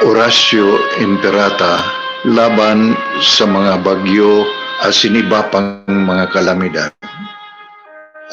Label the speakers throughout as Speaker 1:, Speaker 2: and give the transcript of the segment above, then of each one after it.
Speaker 1: Horacio Imperata laban sa mga bagyo at siniba pang mga kalamidad.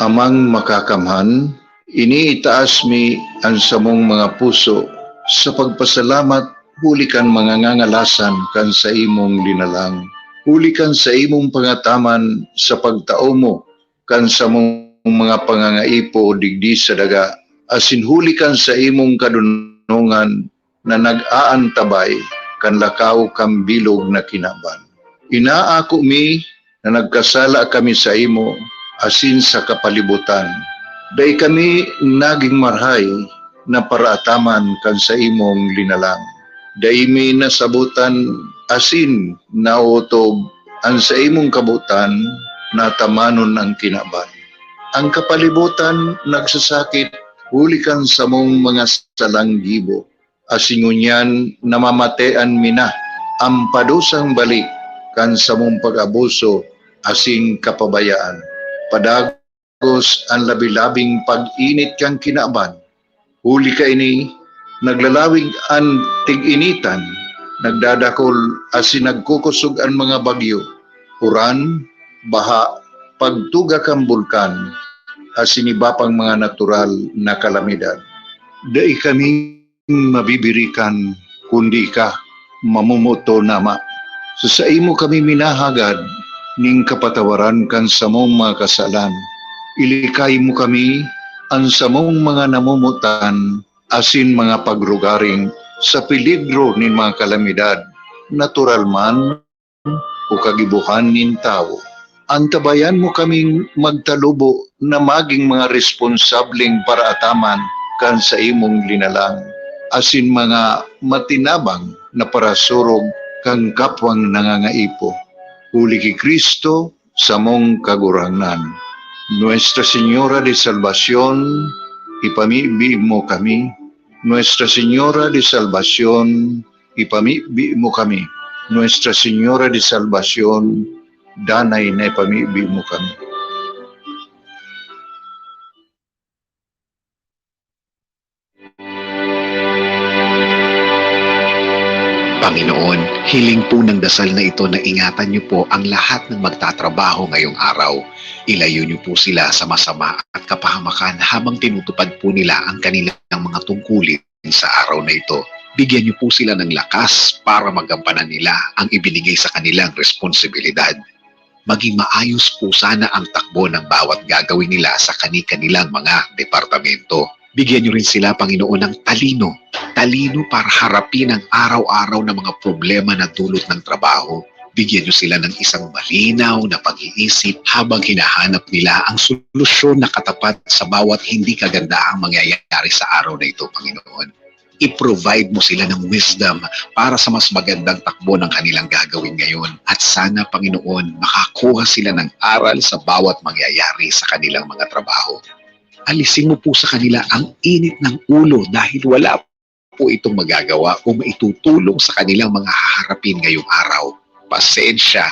Speaker 1: Amang makakamhan, iniitaas mi ang samong mga puso sa pagpasalamat huli kan mga ngangalasan kan sa imong linalang. Huli kan sa imong pangataman sa pagtao mo kan sa mong mga pangangaipo digdi sa daga. Asin huli kan sa imong kadunungan na nag-aantabay kan lakaw kang bilog na kinaban. Inaako mi na nagkasala kami sa imo asin sa kapalibutan. Day kami naging marhay na paraataman kan sa imong linalang. Day mi nasabutan asin nautob ang sa imong kabutan na tamanon ang kinaban. Ang kapalibutan nagsasakit hulikan sa mong mga salanggibo. Asingunyan namamatean mina ang padusang balik kan sa mong pag-abuso asing kapabayaan. Padagos ang labi-labing pag-init kang kinaban. Huli ka ini, naglalawig ang tig-initan, nagdadakol asin nagkukusog ang mga bagyo. Uran, baha, pagtuga kang bulkan, asin iba pang mga natural na kalamidad. Dai kami mabibirikan kundi ka mamumuto nama. Sa imo kami minahagad ning kapatawaran kan sa mong mga kasalan. Ilikay mo kami ang sa mong mga namumutan asin mga pagrugaring sa peligro nin mga kalamidad, natural man o kagibuhan nin tao. Antabayan mo kaming magtalubo na maging mga responsableng paraataman kan sa imong linalang, asin mga matinabang na parasurog kang kapwang nangangaipo. Huli ki Kristo sa mong kaguranan. Nuestra Señora de Salvación, ipamibi mo kami. Nuestra Señora de Salvación, ipamibi mo kami. Nuestra Señora de Salvación, danay na ipamibi mo kami.
Speaker 2: Panginoon, hiling po ng dasal na ito na ingatan niyo po ang lahat ng magtatrabaho ngayong araw. Ilayo niyo po sila sa masama at kapahamakan habang tinutupad po nila ang kanilang mga tungkulin sa araw na ito. Bigyan niyo po sila ng lakas para magampanan nila ang ibinigay sa kanilang responsibilidad. Maging maayos po sana ang takbo ng bawat gagawin nila sa kani-kanilang mga departamento. Bigyan niyo rin sila, Panginoon, ng talino para harapin ang araw-araw na mga problema na dulot ng trabaho. Bigyan niyo sila ng isang malinaw na pag-iisip habang hinahanap nila ang solusyon na katapat sa bawat hindi kagandaang mangyayari sa araw na ito, Panginoon. I-provide mo sila ng wisdom para sa mas magandang takbo ng kanilang gagawin ngayon. At sana, Panginoon, makakuha sila ng aral sa bawat mangyayari sa kanilang mga trabaho. Alisin mo po sa kanila ang init ng ulo dahil wala po itong magagawa o maitutulong sa kanilang mga haharapin ngayong araw. Pasensya,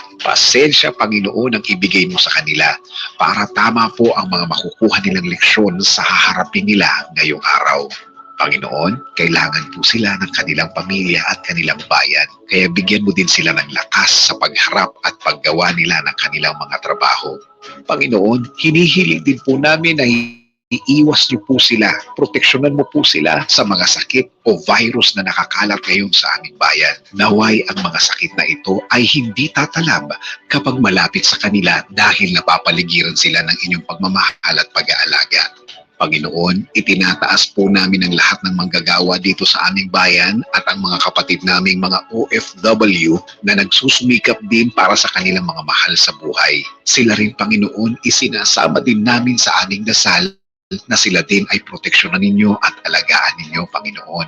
Speaker 2: Panginoon, ang ibigay mo sa kanila para tama po ang mga makukuha nilang leksyon sa haharapin nila ngayong araw. Panginoon, kailangan po sila ng kanilang pamilya at kanilang bayan. Kaya bigyan mo din sila ng lakas sa pagharap at paggawa nila ng kanilang mga trabaho. Panginoon, hinihiling din po namin na iiwas niyo po sila, proteksyonan mo po sila sa mga sakit o virus na nakakalat ngayon sa aming bayan. Naway ang mga sakit na ito ay hindi tatalab kapag malapit sa kanila dahil napapaligiran sila ng inyong pagmamahal at pag-aalaga. Panginoon, itinataas po namin ang lahat ng manggagawa dito sa aming bayan at ang mga kapatid naming mga OFW na nagsusumikap din para sa kanilang mga mahal sa buhay. Sila rin, Panginoon, isinasama din namin sa aming dasal na sila din ay proteksyonan ninyo at alagaan ninyo, Panginoon.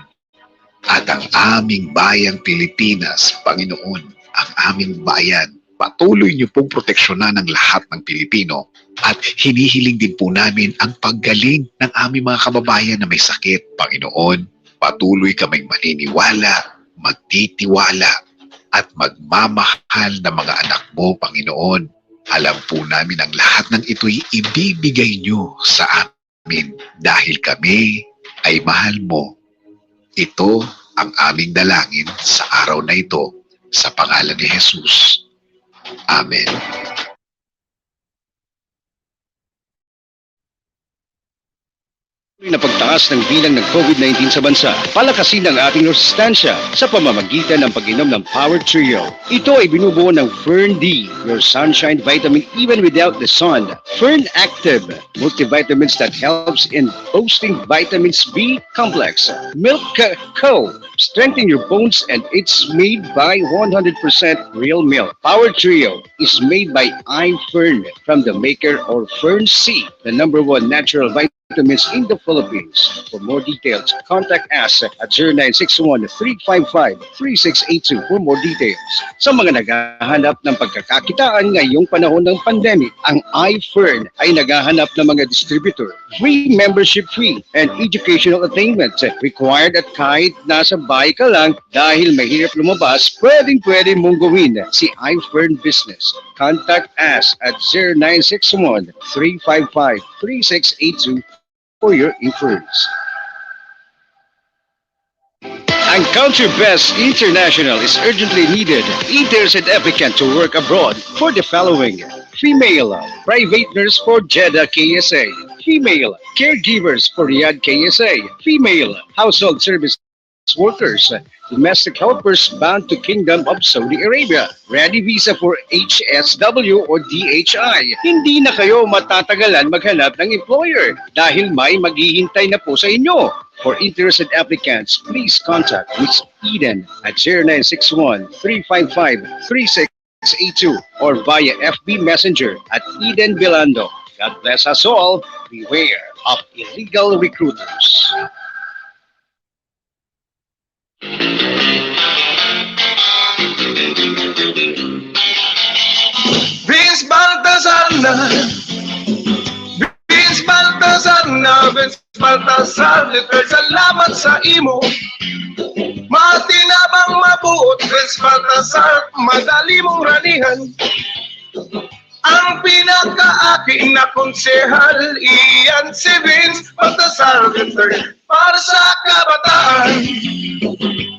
Speaker 2: At ang aming bayang Pilipinas, Panginoon, ang aming bayan, patuloy niyo pong proteksyonan ang lahat ng Pilipino. At hinihiling din po namin ang paggaling ng aming mga kababayan na may sakit, Panginoon. Patuloy kaming maniniwala, magtitiwala, at magmamahal na mga anak mo, Panginoon. Alam po namin ang lahat ng ito'y ibibigay niyo sa amin dahil kami ay mahal mo. Ito ang aming dalangin sa araw na ito sa pangalan ni Jesus. Amen.
Speaker 3: Na pagtaas ng bilang ng COVID-19 sa bansa, palakasin ang ating resistensya sa pamamagitan ng pag-inom ng Power Trio. Ito ay binubuo ng Fern D, your sunshine vitamin even without the sun. Fern Active, multivitamins that helps in boosting vitamins B complex. Milk Co, strengthen your bones and it's made by 100% real milk. Power Trio is made by iFern from the maker or Fern C, the #1 natural vitamins in the Philippines. For more details, contact us at 0961-355-3682 for more details. Sa mga naghahanap ng pagkakakitaan ngayong panahon ng pandemic, ang iFern ay naghahanap ng mga distributor. Free membership fee and educational attainment required at kahit nasa bahay ka lang dahil mahirap lumabas, pwedeng-pwede mong gawin si iFern Business. Contact us at 0961-355-3682 for your inquiries. Ang Country Best International is urgently needed. Interested applicant to work abroad for the following: female private nurse for Jeddah KSA, female caregivers for Riyadh KSA, female household service workers, domestic helpers bound to Kingdom of Saudi Arabia, ready visa for HSW or DHI. Hindi na kayo matatagalan maghanap ng employer dahil may maghihintay na po sa inyo. For interested applicants, please contact Ms. Eden at 0961-355-3682 or via FB Messenger at Eden Bilando. God bless us all. Beware of illegal recruiters.
Speaker 4: Vince Baltazar na, Vince Baltazar na, Vince Baltazar, literal salamat sa imo. Matinabang mabuot, Vince Baltazar, madali mong ranihan. Ang pinaka-aking na konsehal, iyan si Vince Baltazar III para sa kabataan.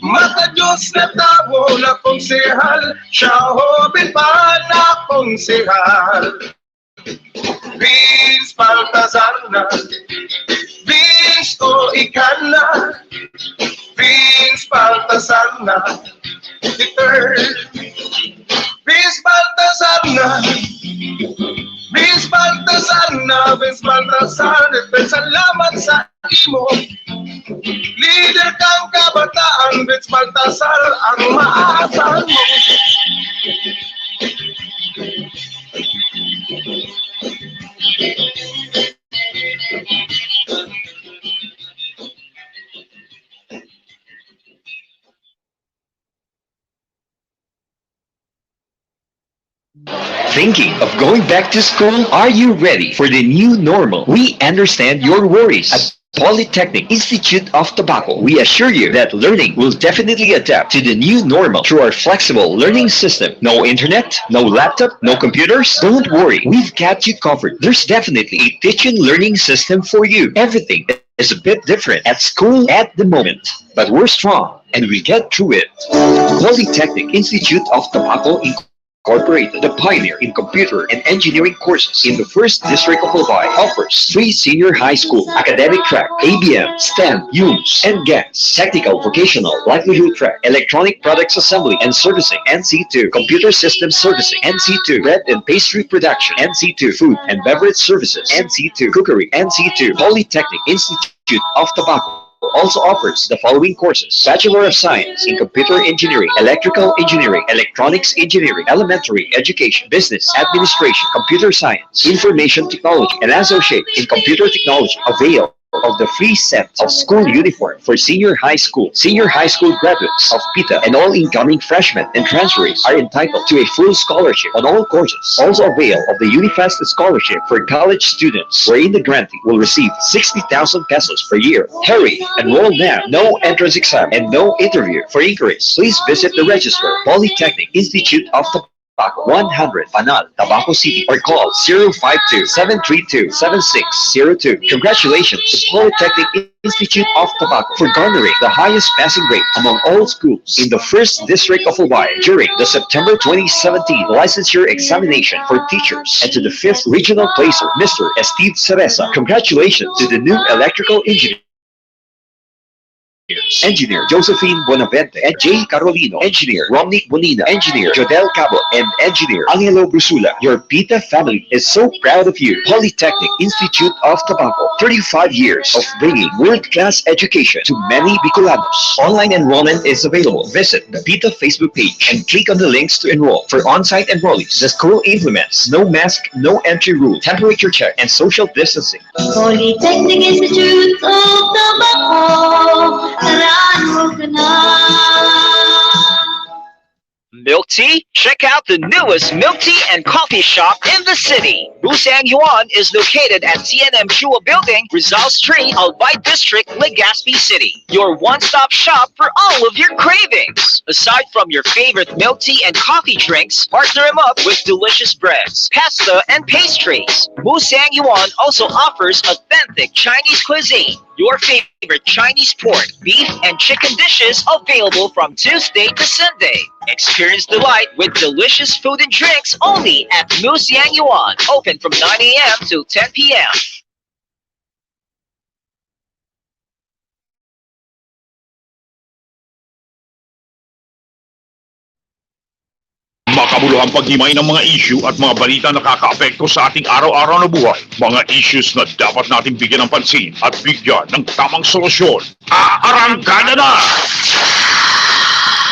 Speaker 4: Mata-Diyos na tao na konsehal, siya hobin pa na konsehal. Vince Baltazar na, Vince o ikan na, Vince Baltazar na, III. Vince Baltazar na, Vince Baltazar na, Vince Baltazar, salamat sa imo. Leader kang kabataan, Vince Baltazar, ang maaasahan mo.
Speaker 5: Thinking of going back to school? Are you ready for the new normal? We understand your worries. At Polytechnic Institute of Tobacco, we assure you that learning will definitely adapt to the new normal through our flexible learning system. No internet, no laptop, no computers? Don't worry, we've got you covered. There's definitely a teaching learning system for you. Everything is a bit different at school at the moment, but we're strong and we get through it. Polytechnic Institute of Tobacco Incorporated, the pioneer in computer and engineering courses in the 1st District of Albay, offers 3 senior high school academic track, ABM, STEM, UMS, and GAS, technical vocational livelihood track, electronic products assembly and servicing, NC2, computer systems servicing, NC2, bread and pastry production, NC2, food and beverage services, NC2, cookery, NC2. Polytechnic Institute of Tobacco also offers the following courses: Bachelor of Science in Computer Engineering, Electrical Engineering, Electronics Engineering, Elementary Education, Business Administration, Computer Science, Information Technology, and Associate in Computer Technology. Avail of the free set of school uniform for senior high school graduates of PITA, and all incoming freshmen and transferees are entitled to a full scholarship on all courses. Also avail of the Unifast Scholarship for college students, wherein the grantee will receive 60,000 pesos per year. Hurry, enroll now. No entrance exam and no interview. For inquiries, please visit the registrar, Polytechnic Institute of Tobacco 100 Panal, Tabaco City, or call 052-732-7602. Congratulations to Polytechnic Institute of Tobacco for garnering the highest passing rate among all schools in the 1st District of Albay during the September 2017 licensure examination for teachers, and to the 5th Regional Placer, Mr. Steve Cereza. Congratulations to the new electrical engineer. Engineer Josephine Bonavente, and J. Carolino, Engineer Romney Bonina, Engineer Jodel Cabo, and Engineer Angelo Brusula. Your PITA family is so proud of you. Polytechnic Institute of Tobacco, 35 years of bringing world-class education to many Bicolanos. Online enrollment is available. Visit the PITA Facebook page and click on the links to enroll. For on-site enrollees, the school implements no mask, no entry rule, temperature check, and social distancing.
Speaker 6: Polytechnic Institute of Tobacco. Karaan ka na.
Speaker 7: Milk tea? Check out the newest milk tea and coffee shop in the city. Busang Yuan is located at TNM Chua Building, Rizal Street, Albay District, Legazpi City. Your one-stop shop for all of your cravings. Aside from your favorite milk tea and coffee drinks, partner them up with delicious breads, pasta, and pastries. Busang Yuan also offers authentic Chinese cuisine. Your favorite Chinese pork, beef, and chicken dishes available from Tuesday to Sunday. Experience delight with delicious food and drinks only at Musiang Yuan. Open from 9 a.m. to 10 p.m.
Speaker 8: Makabuluhang paghimay ng mga issue at mga balita na nakakaapekto sa ating araw-araw na buhay. Mga issues na dapat nating bigyan ng pansin at bigyan ng tamang solusyon. Aarangkada na!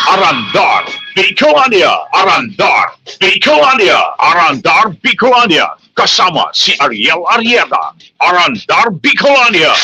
Speaker 8: Arandar Bicolania! Arandar Bicolania! Arandar Bicolania! Kasama si Ariel Arrieta. Arandar Bicolania!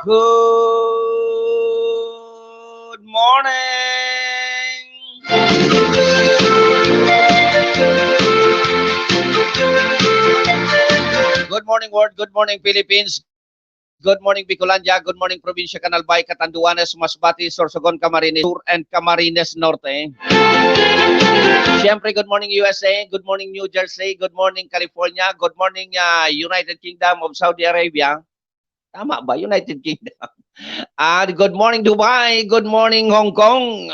Speaker 3: Good morning. Good morning world, good morning Philippines. Good morning Bicolandia, good morning Probinsya Canalbay, Catanduanes, Masbate, Sorsogon, Camarines Sur, and Camarines Norte. Siyempre, good morning USA, good morning New Jersey, good morning California, good morning United Kingdom of Saudi Arabia. Tama ba? United Kingdom. Good morning Dubai, good morning Hong Kong.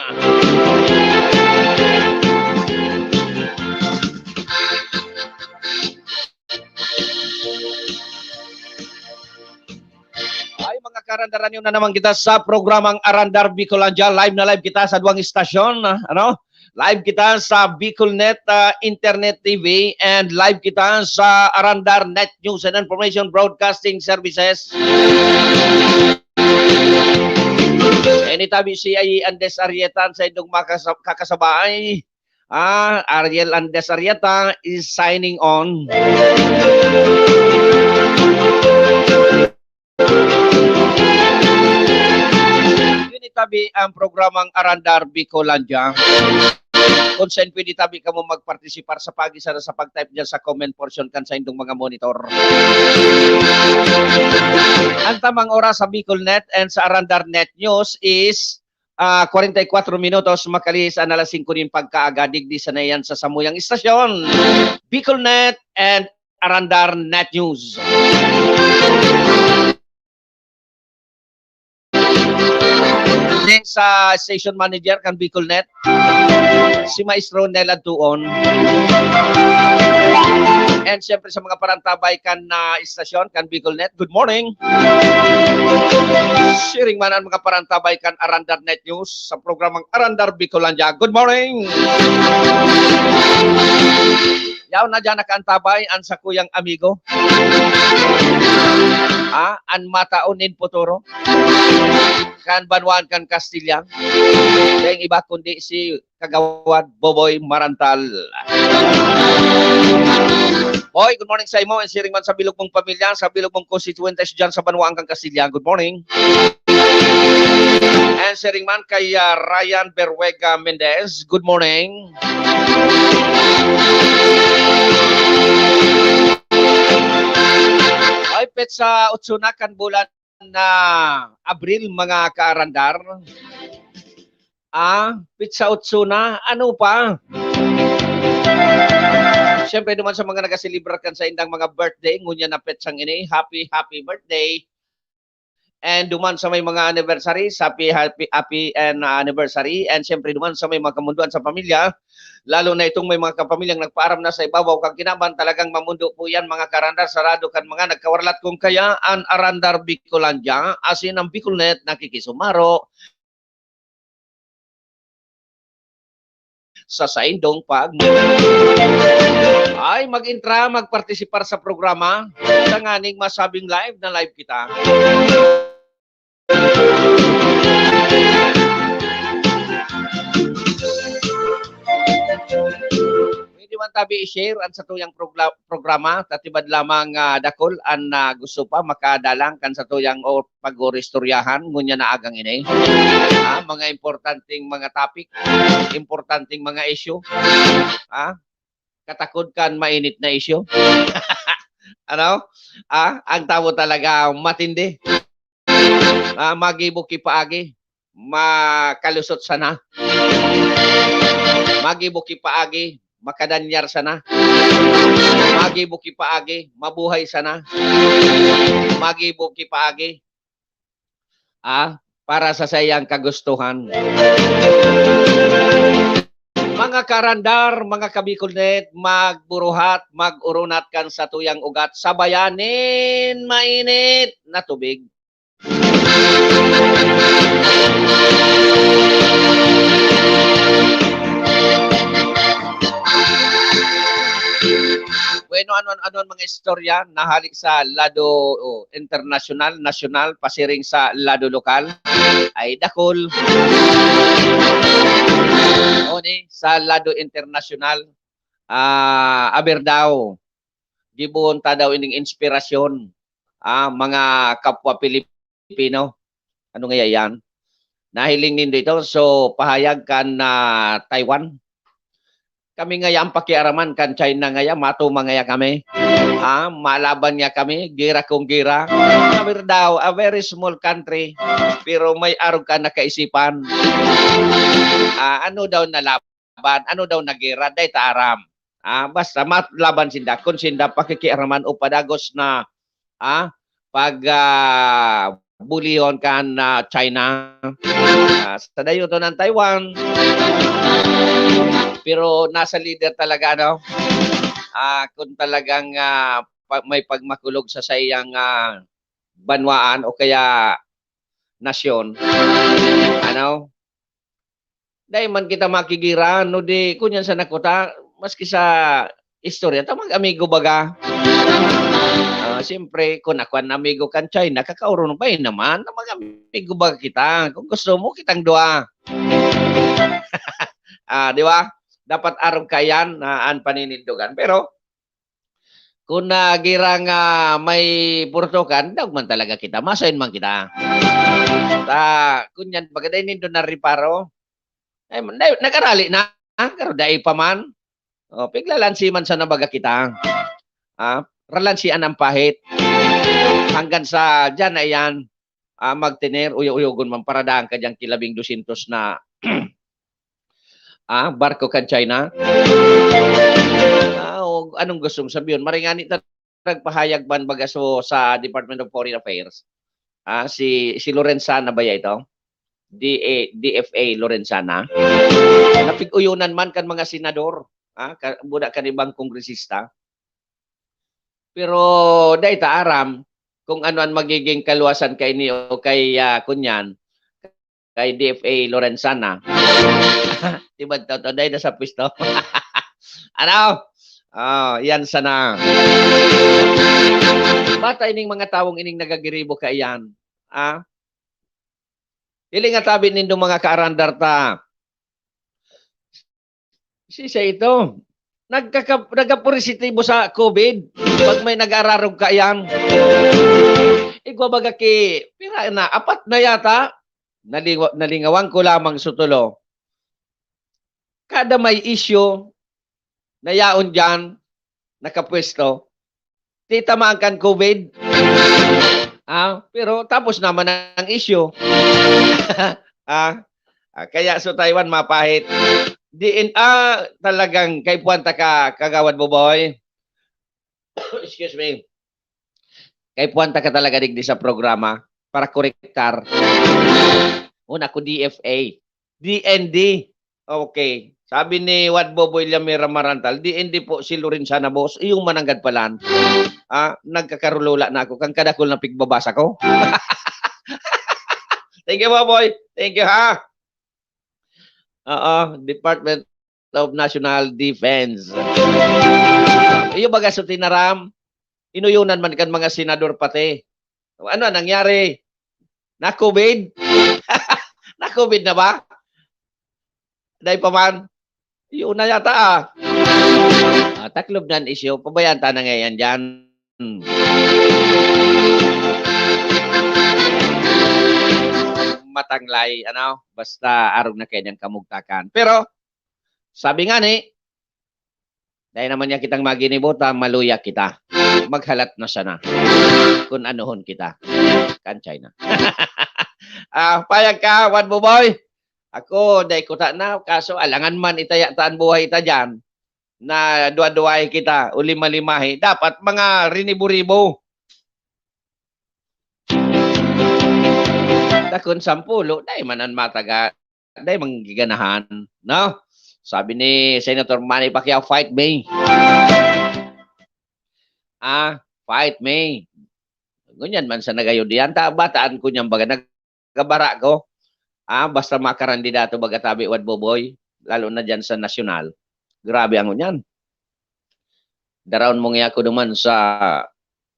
Speaker 3: Ay mga karandaran yun na naman kita sa programang Arandar Bicolandia. Live na live kita sa duwang istasyon. Live kita sa BicolNet Internet TV and live kita sa Arandar Net News and Information Broadcasting Services. Anytime si Andes Arrieta sa indong kakasabay. Ariel Andes Arrieta is signing on. Tabi ang programang Arandar Bicolandia. Kung saan pwede tabi ka mo magpartisipar sa pag-isa sa pag-type dyan sa comment portion kan sa indong mga monitor. Ang tamang oras sa BicolNet and sa Arandar Net News is 44 minutos makalis ang alas 5 din pagkaaga digdi sa nayan sa samuyang istasyon. BicolNet and Arandar Net News. Sa station manager kan BicolNet, si Maestro Nel Antuon. And siyempre sa mga parantabay kan na istasyon kan BicolNet, good morning. Sharing man ang mga parantabay kan Arandar Net News sa programang Arandar Bicolandia. Good morning. Yaw na dyan nakaantabay ang sa kuyang amigo.
Speaker 9: An mataunin potoro. Kan Banwan kan Kastilya. Yang iba kundi si Kagawad Boboy Marantal. Boy, good morning sa imo. And sharing man sa bilog mong pamilya, sa bilog mong constituentes dyan sa Banwan kang Kastilya. Good morning. And sharing man kay Ryan Berwega Mendez. Good morning. Ay, pet sa utsuna kan bulan na Abril, mga kaarandar. Pizza utsuna, ano pa? Siyempre naman sa mga nagasilibra kan sa indang mga birthday, ngunya na petsang ini, happy birthday. And duman sa may mga anniversary, happy anniversary. And siyempre duman sa may mga kamunduan sa pamilya, lalo na itong may mga kapamilyang nagpaaram na sa ibabaw kang kinaban, talagang mamundo po yan mga karandar, sarado kan mga nagkawarlat kung kaya an Arandar Bicolandia, asin ang Bicolnet nakikisumaro sa saindong pag ay mag-intra, magpartisipar sa programa sa nganing masabing live na live kita. Pwede man tabi i-share ang sa tuyang programa, tatibad lamang dakol ang gusto pa makadalang kan sa tuyang o pag-oristoryahan ngunya na agang ini. Mga importanteng mga topic, importanteng mga issue. Katakod kan mainit na issue. Ano? Ang tao talaga matindi. Magibuki paagi, makalusot sana. Magibuki paagi, makadanyar sana. Magibuki paagi, mabuhay sana. Magibuki paagi, para sa sayang kagustuhan. Mga karandar, mga kabikulnet, magburuhat, mag-urunat kan sa tuyang ugat, sabayanin mainit na tubig. Bueno, ano mga istorya nahalik sa lado international, national, pasiring sa lado lokal ay dakol. Oni sa lado international, Aberdaw, gibuon ta daw ining inspirasyon, mga kapwa Pilipino. Ano nga yan? Nahiling nindo ito, so pahayag kan Taiwan. Kami ngayang pakiaraman kan China ngaya, matuma ngaya kami. Malaban niya kami, gira kong gira. Aberdaw, a very small country, pero may arog ka na kaisipan. Ano daw na laban, ano daw na gira, day taaram. Basta matlaban sinda, kung sinda pakikiaraman o padagos na pag bulihon kan China. Sa dayo to ng Taiwan. Pero nasa leader talaga, no? Kung talagang may pagmakulog sa sayang banwaan o kaya nasyon, ano? Dahil man kita makigira, no di, kunyan sa nakuta, maski sa istorya, tamang amigo baga. Siyempre, kung ako ang amigo kan China, kakaurong ba yun naman? Tamang amigo baga kita. Kung gusto mo, kitang dua. Di ba? Dapat arog kayan na an paninindugan. Pero, kung girang may purtukan, daw man talaga kita. Masayin man kita. Kunyan, pagkaday nindo na riparo, nag-arali na. Pero dahil pa man, piglalansi man sa nabaga kita. Ralansian ang pahit. Hanggang sa dyan na yan, magtiner, uyo-uyogon man paradaan ka dyan kilabing 200 na barko kan China. Anong gustong sabihin? Maringani nagpahayag ban bagaso sa Department of Foreign Affairs. Si Lorenzana ba ya ito? DFA Lorenzana. Napig-uyunan man kan mga senador, buda kan ibang kongresista. Pero dahil taaram kung ano ang magiging kaluwasan kay ni o kay kunyan, kay DFA Lorenzana. Tibad to dahil na sa pwesto. Ano? Yan sana. Bata ining mga tawong ining nagagiribo ka iyan. Iling nga tabi nindo mga kaarandar ta. Sisa ito. Nagkapositibo sa COVID. Pag may nag-ararog ka iyan. Igwa baga ki, pira na, 4 na yata. Nalingawan ko lamang sutulo. Kada may issue, nayaon dyan, nakapwesto, titamaan kan COVID. Pero tapos naman ang issue. Kaya sa Taiwan mapahit. Talagang kay puwanta ka kagawad mo boy. Excuse me. Kay puwanta ka talaga digdi sa programa para korektar. Una ko DFA. DND. Okay. Sabi ni Wadbo William Marantal, DND po si Lorenzana boss. Iyong mananggad palan. Nagkakarulula na ako. Kang kadakol na pigbabasa ko. Thank you, boy. Thank you, ha? Department of National Defense. Iyo baga sa tinaram, inuyunan man kan mga senador pati. Ano nangyari? Na-COVID? Na-COVID na ba? Dahil pa man, yun na yata taklob na isyo, pabayaan ta na ngayon dyan. Matanglay, basta arog na kanyang kamugtakan. Pero, sabi nga ni, dahil naman niya kitang maginibota, maluya kita. Maghalat na siya na. Kung anuhon kita. Kanchay na. Payag ka, Wadbo boy. Ako, dahil ko na, kaso alangan man itayataan buhay ita dyan, na duwa-duwahe kita, o lima-limahe, dapat mga rinibo-ribo. Dakon 10, dahil manan mataga, dahil manggiganahan, no? Sabi ni Senator Manny Pacquiao, fight me. Fight me. Ganyan man sa nagayon diyan, bataan ko niyang baga, nagkabara ko. Basta makarandidato bagatabi Wadbo boy, lalo na dyan sa nasyonal. Grabe ang unyan. Darawon mo nga ako naman sa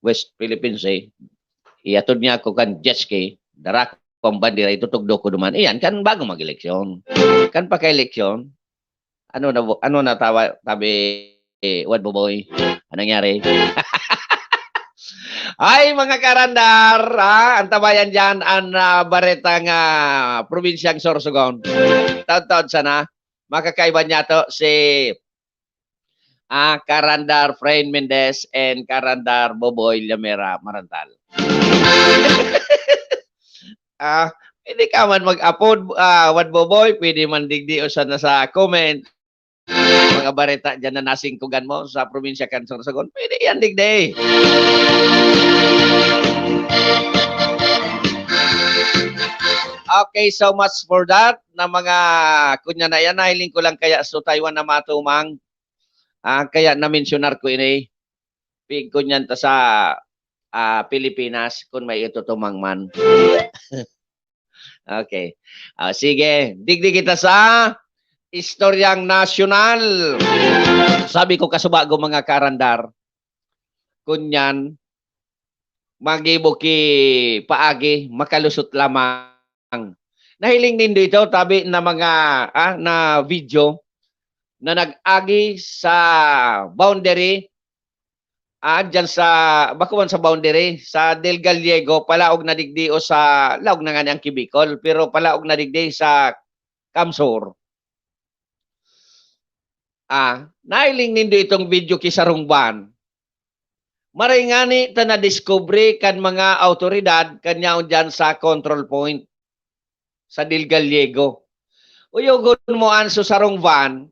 Speaker 9: West Philippines Iyatod niya ako kan jet ski, darak kong bandira, itutugdo ko naman. Iyan, kan bago mag-eleksyon. Kan pa ka-eleksyon, ano na tabi Wadbo boy? Anong nangyari? Ay, mga karandar, ang tabayan dyan, ang baretang probinsyang Sorsogon. Taon-taon sana, makakaiba niya to si Karandar Frain Mendez and Karandar Boboy Lamera Marantal. Pwede ka man mag-upload, Wadbo boy, pwede man digdio sana sa comment. Mga bareta dyan na nasingkugan mo sa probinsya kan Sorsogon, pwede yan digday. Okay, so much for that. Na mga kunya na yan, nahiling ko lang kaya so Taiwan na matumang. Kaya na-mentionar ko ini. Pig kunyan ta sa Pilipinas kung may itutumang man. Okay. Sige, digdi kita sa Istoryang Nasyonal. Sabi ko kasubago mga karandar, kunyan, magibo ki paagi, makalusot lamang. Nahiling nindo ito, tabi na mga na video na nag-agi sa boundary, dyan sa, bakuman sa boundary, sa Del Gallego, palaog na digdi o sa, laog na nga niyang Kibicol, pero palaog na digdi sa Kamsur. Nailing nindo itong video kisarungban. Maray nga ni ta na-discovery kan mga autoridad kanyaon dyan sa control point sa Del Gallego. Uyogon mo anso sa rungban.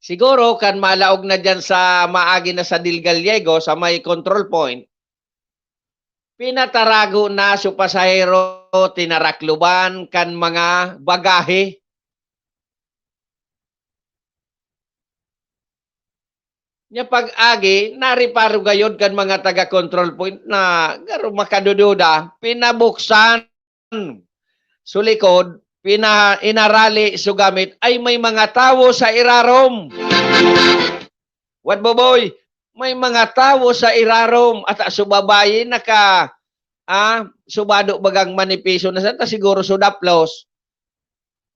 Speaker 9: Siguro kan malaog na dyan sa maagi na sa Del Gallego sa may control point. Pinatarago na sa pasahero, tinarakluban kan mga bagahe. Nya pag-agi, nariparo gayod kan mga taga-control point na garo makadududa, pinabuksan sulikod, inarali sugamit ay may mga tawo sa irarom. What boy? May mga tawo sa irarom at subabayi subado bagang manipiso na sa siguro sudaplos.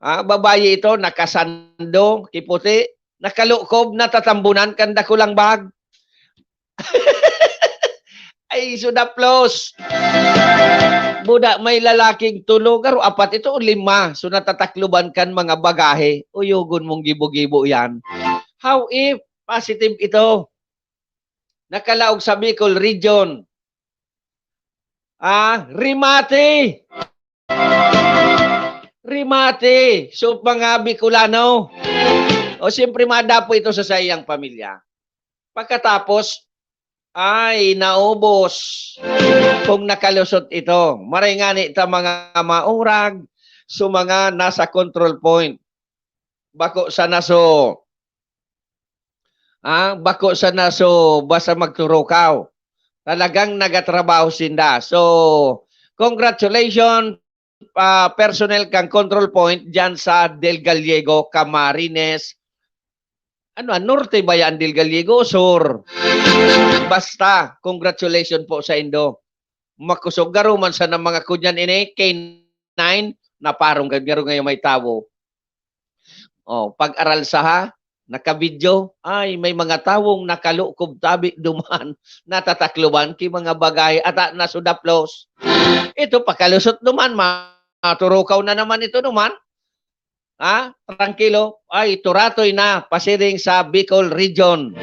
Speaker 9: Babayi ito nakasando, kiputi, nakalukob, natatambunan kanda kulang bag. Ay sudaplos. Buda may lalaking tulo, garo apat ito o 5. So natatakluban kan mga bagahe. Uyugon mong gibo-gibo yan. How if positive ito? Nakalaog sa Bicol region. Rimate. Rimate. So mga Bicolano. O siyempre madapo ito sa sayang pamilya. Pagkatapos, ay naubos kung nakalusot ito. Maringani ita mga maurag, so mga nasa control point. Bako sa naso, basta magturukaw. Talagang nagatrabaho sinda. So, congratulations, personnel kang control point dyan sa Del Gallego, Camarines. Norte ba yan, Del Gallego? Sur. Basta, congratulations po sa Indo. Makusog garuman sa ng mga kunyan ini, K9, na parang garo ngayon may tawo. Pag-aral sa nakabidyo, ay may mga tawong nakalukob tabi duman, natatakluban ki mga bagay at nasudaplos. Ito pakalusot duman, maturukaw na naman ito duman. Tranquilo, ay turatoy na pasiring sa Bicol region.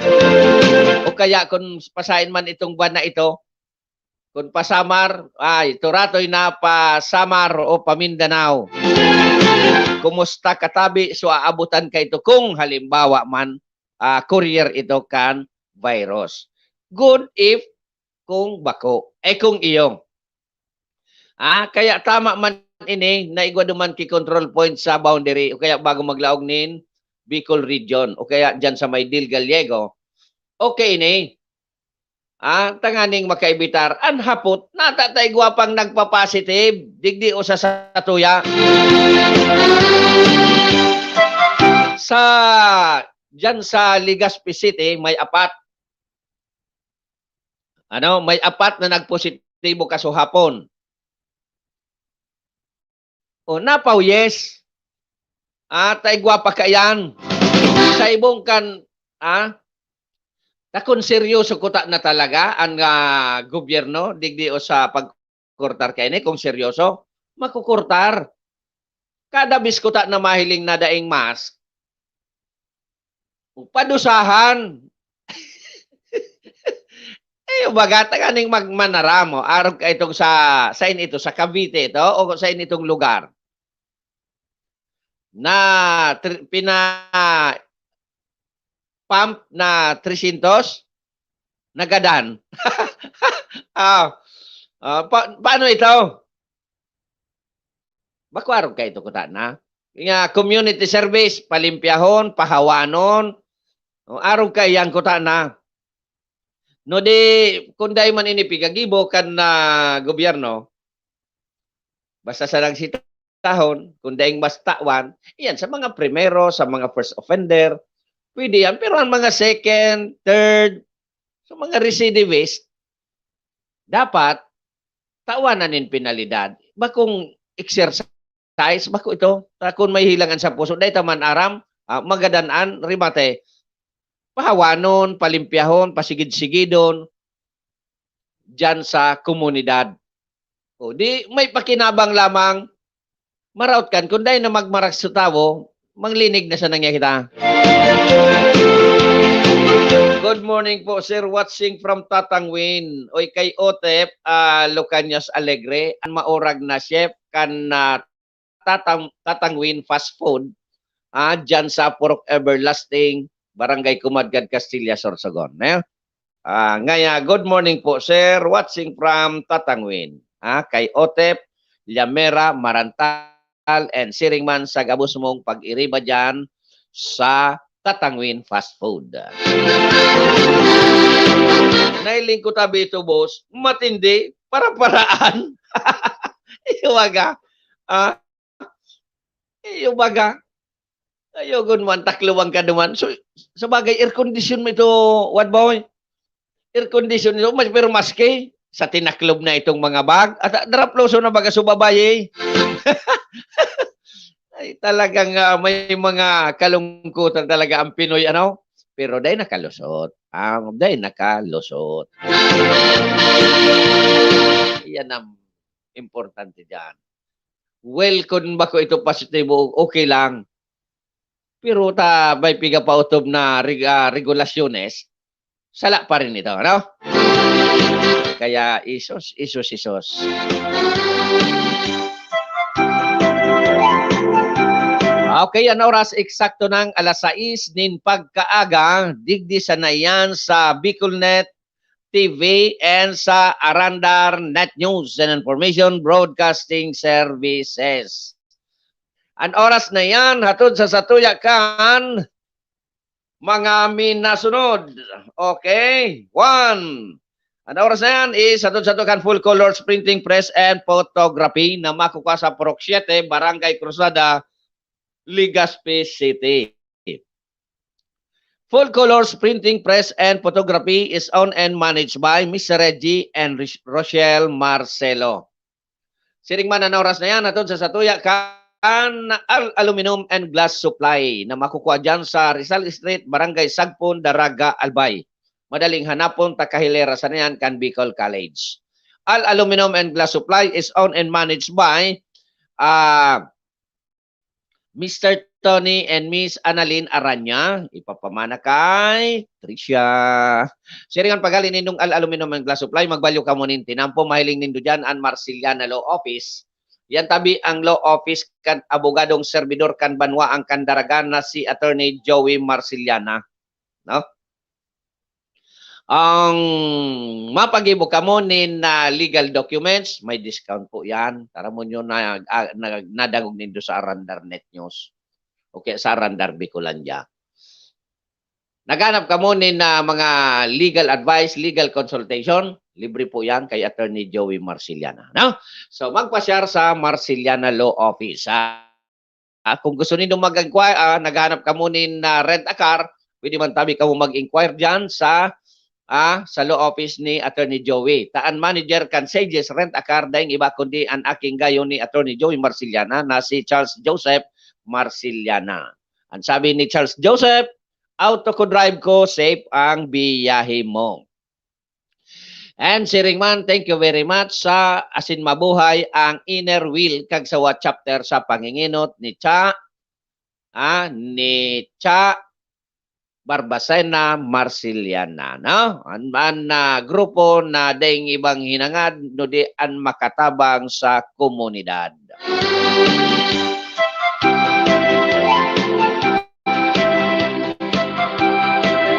Speaker 9: O kaya kung pasain man itong buwan na ito, kung pasamar, ay turatoy na pasamar o pamindanao. Kumusta katabi, so aabutan ka ito kung halimbawa man courier ito kan virus. Good if kung bako, kung iyong. Kaya tama man ini naigwa duman ki control point sa boundary o kaya bago maglaog nin Bicol region o kaya dyan sa may Del Gallego. Okay ini. Tanganing makaibitar anhapot natatay gwapang nagpa-positive digdi o sa satuya. Sa dyan sa Legazpi City may 4. May 4 na nagpositibo kaso hapon. Napaw yes. Taigwa pa kayan. Sa ibong kan, takon seryoso kuta na talaga ang gobyerno, digdi o sa pagkurtar kayo kung seryoso, makukurtar. Kada biskuta na mahiling na daing mask, padusahan. Baga, taganing magmanaramo. Araw ka itong sa ito, sa Cavite ito, o sa itong lugar. Na pump na 300, nagadan. Paano ito? Bakwaro ka ito kuta na. Community service, palimpyahon, pahawanon. Araw ka yan kuta na. No di kung dahil man inipigagibo kan na gobyerno, basta sa nagsitahon, kung dahil mas tawan, yan sa mga primero, sa mga first offender, pwede yan. Pero ang mga second, third, sa mga recidivist, dapat tawanan penalidad. Bakong exercise, bako ito, kung may hilangan sa puso, dahil taman aram, magadanaan, rimate, pahawanon, palimpyahon, pasigid-sigidon dyan sa komunidad. Di may pakinabang lamang maraot kan kung dahil na magmarak sa tawo, manglinig na sa nangyakita. Good morning po, sir. Watching from Tatangwin. Oy kay Otep, Lucanias Alegre, ang maurag na chef kan Tatangwin fast food dyan sa Purok Everlasting, Barangay Kumadgad, Castilla, Sorsogon. Ngaya, good morning po, sir. Watching from Tatangwin. Kay Otep, Llamera, Marantal, and Siringman sa gabos mong pag-iriba dyan sa Tatangwin Fast Food. Nailing ko tabi ito, boss. Matindi, para-paraan. Iwaga. Iyo baga. Ayo gun man takluwang ka duman. So sa bagay air condition mo ito, what boy? Air condition ito, mas pero maski sa tinaklob na itong mga bag at daraploso na baga subabay. Ay talagang may mga kalungkutan talaga ang Pinoy ano. Pero dahil nakalusot. Dahil nakalusot. Yan ang importante dyan. Well, kung bako ito positibo, okay lang. Pero may piga pa utob na regulasyones, sala pa rin ito, ano? Kaya isos. Okay, ang oras eksakto ng alas 6 nin pagkaaga, digdi sa nayan sa Bicolnet TV and sa Arandar Net News and Information Broadcasting Services. Ang oras na yan, hatod sa satuyakan, mga minasunod. Okay, 1. Ang oras na yan is hatod sa satuyakan full colors printing press and photography na makukuha sa Purok 7, Barangay Cruzada, Legazpi City. Full colors printing press and photography is owned and managed by Mr. Reggie and Rochelle Marcelo. Siring man ang oras na yan, hatod sa satuyakan aluminum and glass supply na makukuha dyan sa Rizal Street, Barangay Sagpon, Daraga, Albay. Madaling hanapon, takahilera sa nayan, kan Bicol College. Aluminum and glass supply is owned and managed by Mr. Tony and Miss Annalyn Aranya. Ipapamana kay Tricia. Siringan pagalin nindong aluminum and glass supply, magbalyo ka mo nin tinampo, mahiling nindo dyan ang Marciliana Law Office. Yan tabi ang law office kan abogadong servidor kan banwa ang kandaragan na si Attorney Joey Marciliana. No? Ang mapagibo ka mo nin legal documents, may discount po yan. Tara mo nyo na nadagog nindo sa Arandar Net News. Okay, sa Arandar Bicolandia. Naghanap ka mo nin mga legal advice, legal consultation, libre po yan kay Attorney Joey Marciliana. No? So, magpasyar sa Marciliana Law Office. Kung gusto niyo mag-inquire, naghanap ka mo nin rent a car, pwede man tabi ka mo mag-inquire dyan sa law office ni Attorney Joey. Taan manager kan Sages rent a car dahil iba kundi ang aking gayo ni Attorney Joey Marciliana na si Charles Joseph Marciliana. Ang sabi ni Charles Joseph, auto ko drive ko, safe ang biyahe mo. And siring man, thank you very much sa asin mabuhay ang inner wheel kag sa chapter sa panginginot ni Cha Barbacena Marciliana, no? An grupo na daing ibang hinangad no di an makatabang sa komunidad.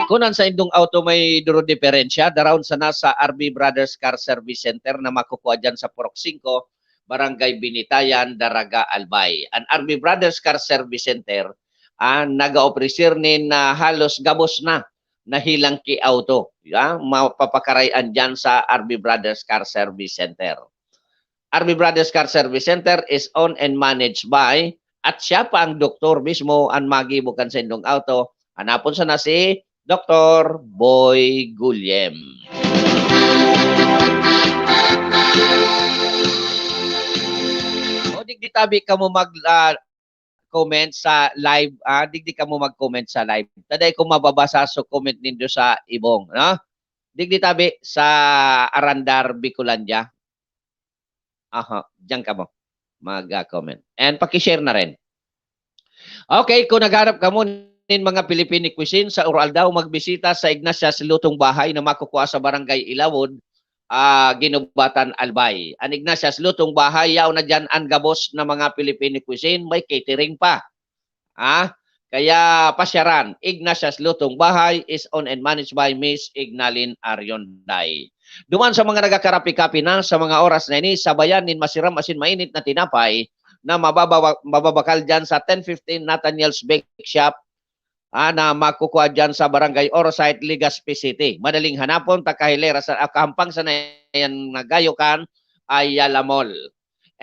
Speaker 9: Kunan sa indong auto may duro diferensya, daroon sa nasa RB Brothers Car Service Center na makukuha dyan sa Purok 5, Barangay Binitayan, Daraga, Albay. Ang RB Brothers Car Service Center, naga-opresir ni na halos gabos na hilang ki auto. Mapapakarayan dyan sa RB Brothers Car Service Center. RB Brothers Car Service Center is owned and managed by, at siya pa ang doktor mismo ang magibukan sa indong auto. Hanapon sa na si Dr. Boy Gulyem. O digdi tabi ka mo mag-comment sa live, digdi ka mo mag-comment sa live. Taday ko mababasa so comment nindo sa ibong, no? Digdi tabi sa Arandar Bicolandia. Diyan ka mo mag-comment. And paki-share na rin. Okay, kung nagharap ka mo mga Filipino cuisine sa Oral daw, magbisita sa Ignatius Lutong Bahay na makukuha sa Barangay Ilawod, Ginubatan, Albay. Ang Ignatius Lutong Bahay, yaw na dyan ang gabos na mga Filipino cuisine, may catering pa. Kaya pasyaran, Ignatius Lutong Bahay is owned and managed by Miss Ignalyn Arionday. Duman sa mga nagakarapi-kapi na sa mga oras na ini, sabayan nin masiram asin mainit na tinapay na mababakal dyan sa 1015 Nathaniel's Bake Shop na makukuha dyan sa Barangay Orosite, Legazpi City. Madaling hanapon, takahilera sa kahampang sa nayan nagayokan ay Yalamol.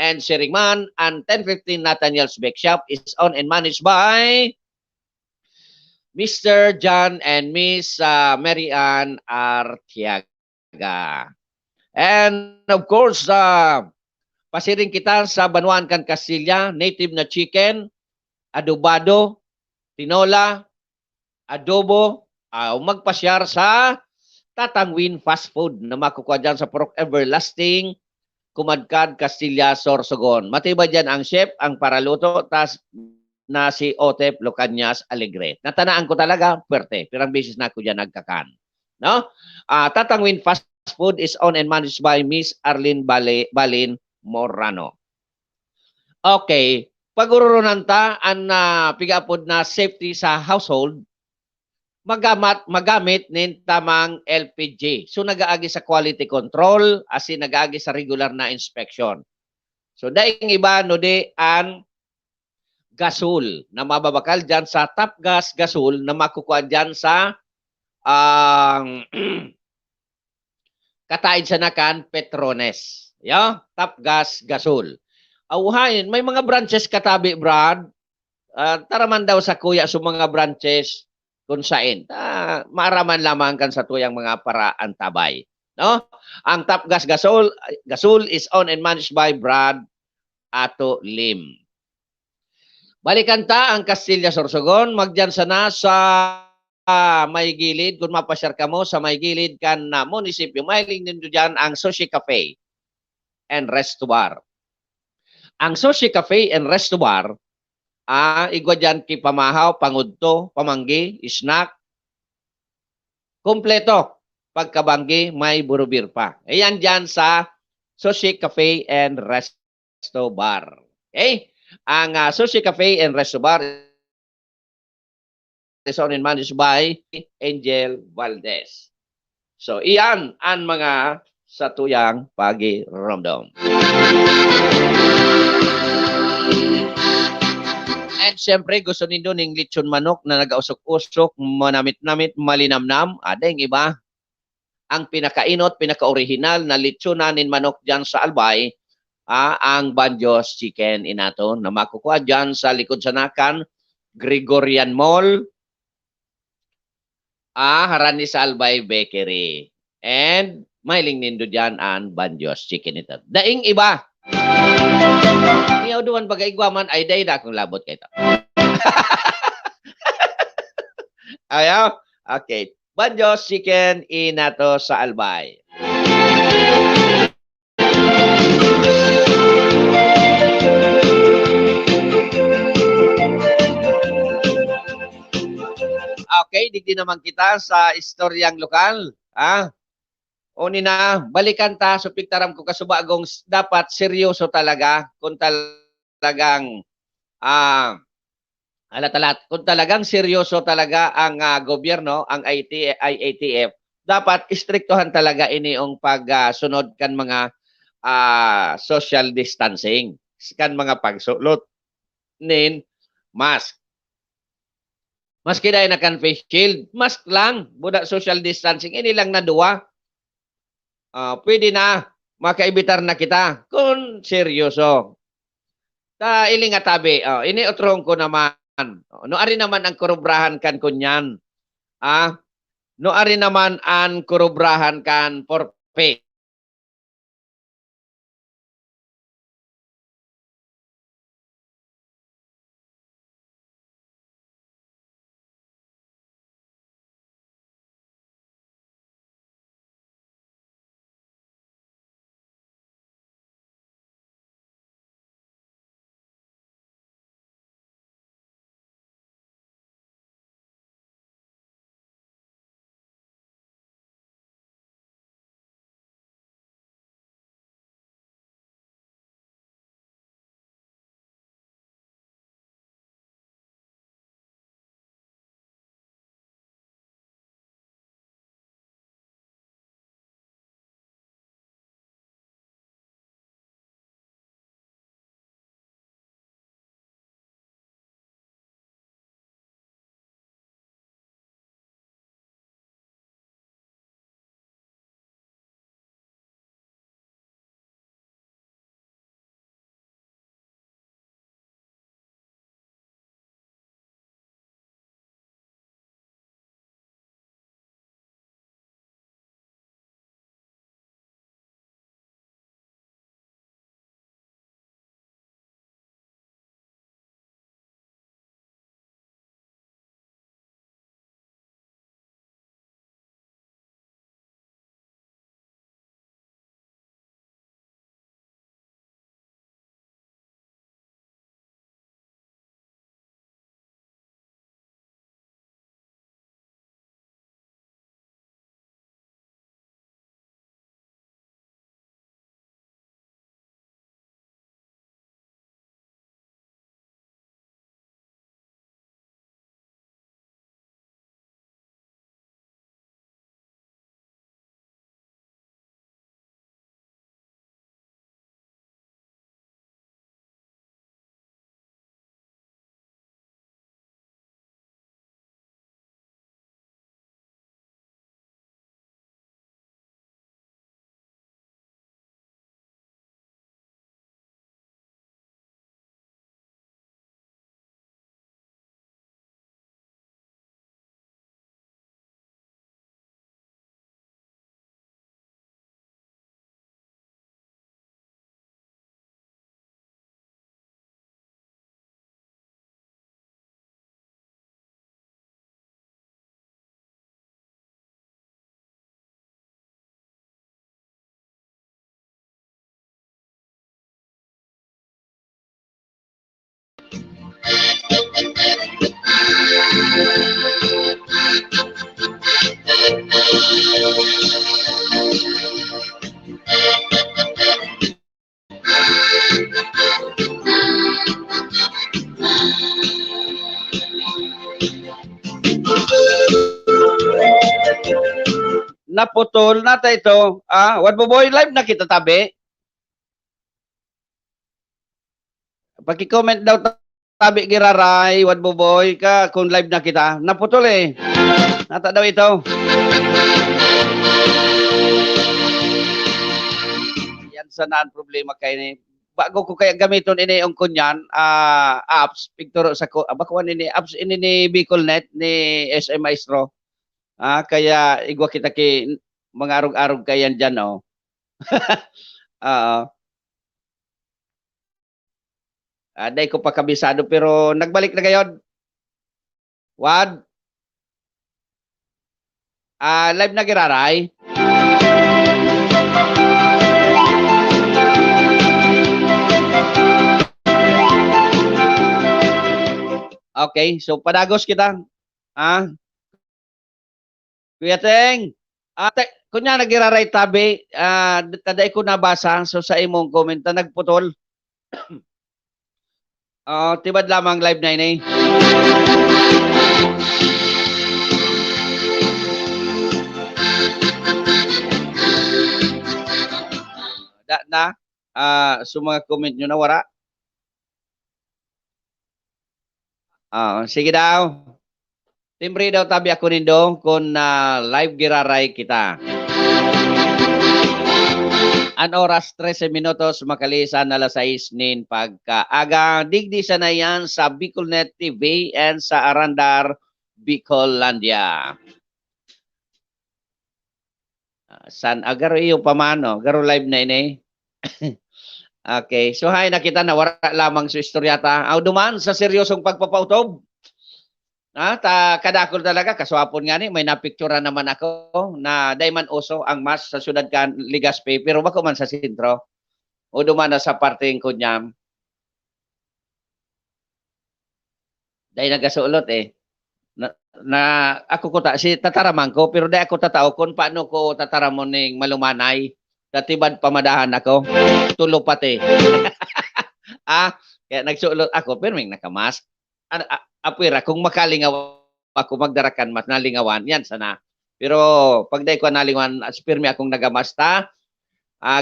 Speaker 9: and Siringman, and 1015 Nathaniel's Bake Shop is owned and managed by Mr. John and Miss Mary Ann Artiaga. And of course, pasiring kita sa Banuan Can Castilla, native na chicken, adobado, tinola, adobo, magpasyar sa Tatangwin Fast Food na makukuha dyan sa Pork Everlasting, Kumadkad, Castilla, Sorsogon. Matibay dyan ang chef, ang paraluto, tas na si Otep Lucanyas Alegre. Natanaan ko talaga, pwerte. Pirang beses na ako dyan nagkakan. No? Tatangwin Fast Food is owned and managed by Miss Arlene Balin Morano. Okay. Pag-ururunan ta, ang pigapod na safety sa household, magamit nin tamang LPG. So nagaagi sa quality control, asin nagaagi sa regular na inspection. So daing iba no di ang gasol na mababakal dyan sa top gas gasol na makukuha dyan sa kataid sa nakan Petrones. Top gas gasol. Awuhayin, may mga branches katabi, Brad. Taraman daw sa kuya sa mga branches kung saan. Maaraman lamang kan sa tuyang mga paraan tabay. No? Ang top gas gasol is owned and managed by Brad Ato Lim. Balikan ta ang Castilla Sorsogon, magdyan sana sa may gilid, kung mapasyar ka mo sa may gilid kan na munisipyo, may lingin dyan ang Sushi Cafe and Resto Bar. Ang Sushi Cafe and Resto Bar, igwa dyan ki pamahaw, pangudto, pamanggi, snack, kompleto. Pagkabanggi, may burubir pa. Ayan dyan sa Sushi Cafe and Resto Bar. Okay? Ang Sushi Cafe and Resto Bar is owned and managed by Angel Valdez. So, iyan ang mga sa tuyang pagiromdom. And syempre, gusto nindo ng lechon manok na nag-usok-usok, manamit-namit, malinamnam. Ada yung iba. Ang pinakainot, pinaka-original na lechonanin manok dyan sa Albay, ang Banjos Chicken inato na makukuha dyan sa likod sa Nakan, Gregorian Mall, harani sa Albay Bakery. And mailing nindo dyan ang Banjos Chicken ito. Daing iba. Niyaw duwan bagay-igwaman ay day na akong labot kayo. Ayaw? Okay. Banjos Chicken inato sa Albay. Okay, digdi naman kita sa istoryang lokal. Uni na, balikan ta, so piktaram ko kasubagong dapat seryoso talaga kung talagang kung talagang seryoso talaga ang gobyerno, ang IATF, dapat istriktuhan talaga iniong pagsunod kan mga social distancing, kan mga pagsulot nin mask. Maski dahil na kan face shield, mask lang, budak social distancing, ini lang na duwa. Pwede na, makaibitar na kita kung seryoso. Iling atabi, ini utrong ko naman. No ari naman ang kurubrahan kan kunyan. No ari naman ang kurubrahan kan for pay. naputol nata ito. What boy, live na kita tabi. Paki-comment daw tabi giraray, what boy ka kung live na kita. Naputol eh. Nata daw ito. Yan sanaan problema kay ni. Bago ko kaya gamiton ini ang kunyan apps picture sa ko abakuan ini apps ini ni Bicolnet ni SM Maestro. Kaya igwa kita ki mga arog-arog kayan dyan, oh. Oo. Day ko pa kabisado pero nagbalik na gayon. Wad. Live na giraray. Okay, so padagos kita. Kuya Teng, kunya nagiraray tabi, taday ko nabasa, so sa imong comment na nagputol. Tibad lamang live na ini. So mga comment nyo na wala. Sige daw. Timbre daw tabi ako nindo kung live giraray kita. An oras 13 minutos makalisan na alas 6 nin pagkaaga. Digdi sa na yan sa Bicolnet TV and sa Arandar, Bicolandia. San agaro iyo pamano? Garo live na ini. Okay, so hay nakita na wala lamang sa istoryata. Duman sa seryosong pagpapautob. Kadakol talaga, kaswapon nga ni, may napictura naman ako na dayman uso ang mas sa syudad kan Legazpi, pero bako man sa sentro. O dumana sa parteng kunyam. Day nagasuulot eh. Ako ko si tataraman ko, pero day ako tatao kung paano ko tataramon ning malumanay. Datibad pamadahan ako. Tulo pati. Kaya nagsuulot ako, pero may nakamas. Apira, kung makalingaw ako magdarakan mas nalingawan, yan sana. Pero pag day ko nalingawan, aspirmi akong nagamasta,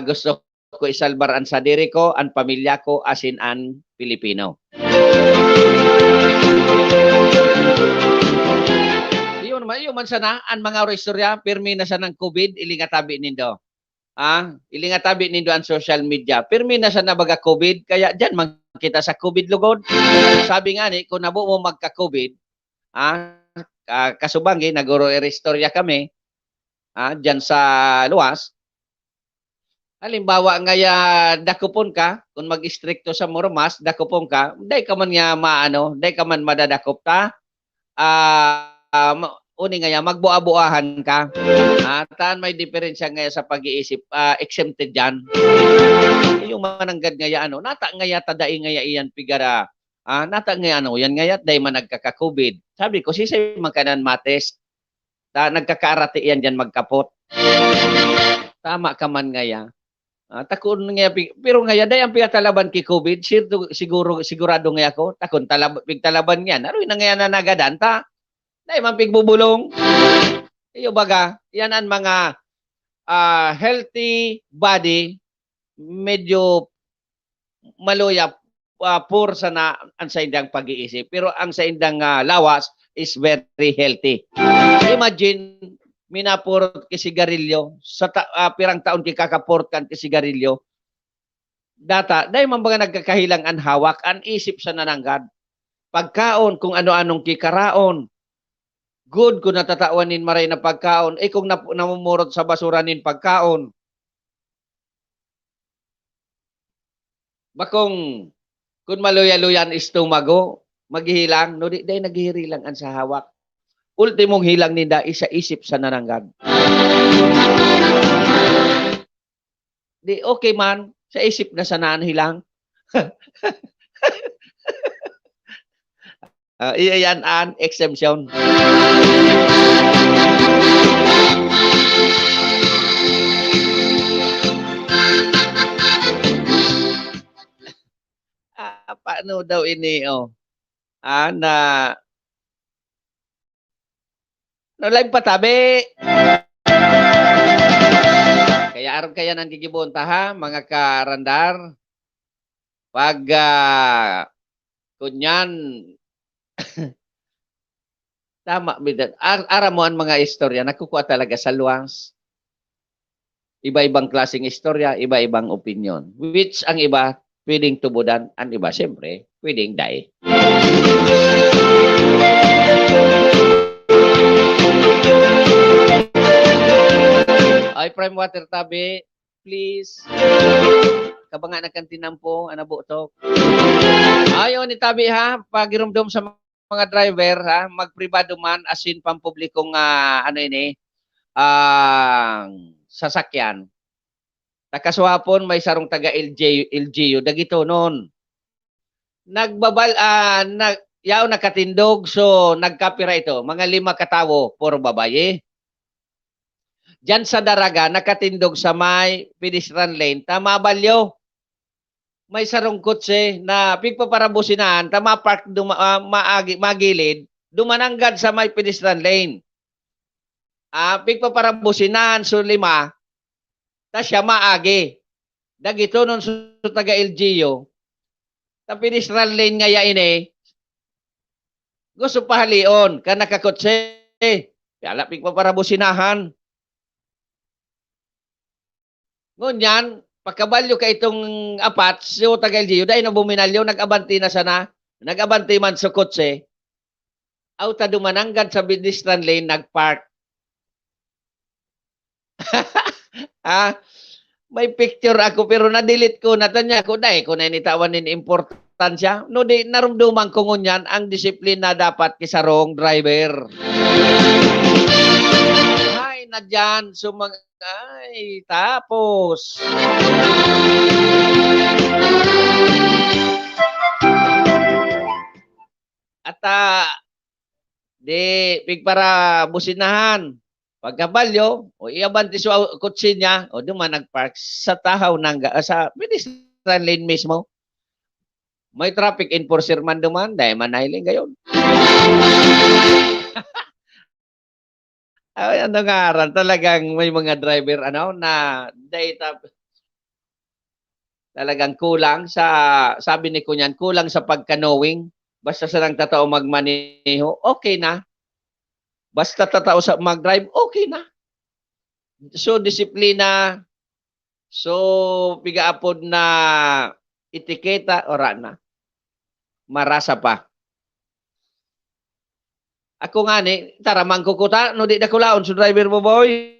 Speaker 9: gusto ko isalbar ang sadiri ko, ang pamilya ko, asin ang Pilipino. Yun man sana, ang mga istorya, pirmi na sana ng COVID, ilingatabi nindo. Ilingatabi nindo ang social media. Pirmi na sana baga COVID, kaya dyan kita sa COVID lugod. Sabi nga ni, kung nabo mo magka-COVID, kasubanggi, naguro i-restorya kami, dyan sa luwas. Halimbawa nga dakupon ka, kung mag-istrikto sa Moromas, dakupon ka, day ka man nga day ka man madadakop ta, uni nga magbuabuahan ka. Taan may diferensya nga sa pag-iisip, exempted dyan. Yung mananggad nga nata nga tadai nga iyan pigara. Nata nga yan nga day man nagkaka-COVID. Sabi ko, sisay magkanan matest. Nagkakarati yan dyan magkapot. Tama ka man nga takon nga, pero nga day ang pinatalaban ki COVID, sigurado nga ako, takon pigtalaban yan. Aroy na nga na nagadanta. Day man pigbubulong. Iyo baga, yan ang mga healthy body, medyo maluya, poor sana ang sa indang pag-iisip. Pero ang sa indang lawas is very healthy. Imagine, minapurot ki sigarilyo, sa pirang taon ki kakapurot kan ki sigarilyo, dahil man mga nagkakahilang ang hawak, ang isip sa nananggad. Pagkaon, kung ano-anong kikaraon, good kung natatawan nin maray na pagkaon, kung namumurot sa basura nin pagkaon. Bakong kung maluya-luyan istomago, maghihilang, no di naghihirilang ang sa hawak. Ultimong hilang ninda isa isip sa nananggad. Di okay man, sa isip na sanaan hilang. Iyan an exemption. Paano daw ini na live patabi. Kaya aron kaya nang gigibunta ha, mga karandar. Pag kunyan, tama, bidan. Ara mo ang mga istorya, nakukuha talaga sa luwas. Iba-ibang klaseng istorya, iba-ibang opinion. Which ang iba, pwedeng tubudan, ang iba, siyempre, pwedeng dai. Ay, prime water tabi, please. Kabangan na kantinampo, anabutok. Ayaw ni tabi ha, pagirumdum sa mga driver ha, magpribado man asin pampublikong ano ini, sasakyan. Takaswapon may sarong taga LGU dagito noon. Yaw nakatindog so nagkapira ito, mga 5 katawo puro babaye. Diyan sa Daraga nakatindog sa may pedestrian lane, tama balyo. May sarong kotse na pigpaparabusinahan, tama park magilid, dumananggad sa may pedestrian lane. Pigpaparabusinahan so 5, ta siya maagi. Dagito nun sa taga LGU, ta pedestrian lane nga ya ini, gusto pahalion, ka nakakotse, kaya pigpaparabusinahan. Ngunyan, pagkabalyo ka itong apat, so taga LGU, dahil na buminalyo, nag-abanti na sana, nag-abanti man sa kotse, auta dumananggad sa pedestrian lane, nag-park. May picture ako pero na-delete ko, natanya ko, dahil ko na initawan in importansya. No, di narumduman ko ngunyan ang disiplina dapat kisarong driver. Ay, na dyan, ay, tapos. At di pigpara businahan. Pagkabalyo, o iabanti sa kutsi niya, o duman nagpark sa tahaw ng sa pedestrian lane mismo. May traffic enforcer man duman, dahil manailing gayon. Ay, ano nga aran, talagang may mga driver na data talagang kulang sa, sabi ni Kunyan, kulang sa pagka-knowing. Basta sa nang tatao magmaneho, okay na. Basta tatao sa mag-drive, okay na. So, disiplina, so, pigaapod na etiketa, ora na. Marasa pa. Ako nga ni, taramang kukuta, no di na kulaon sa driver mo, boy.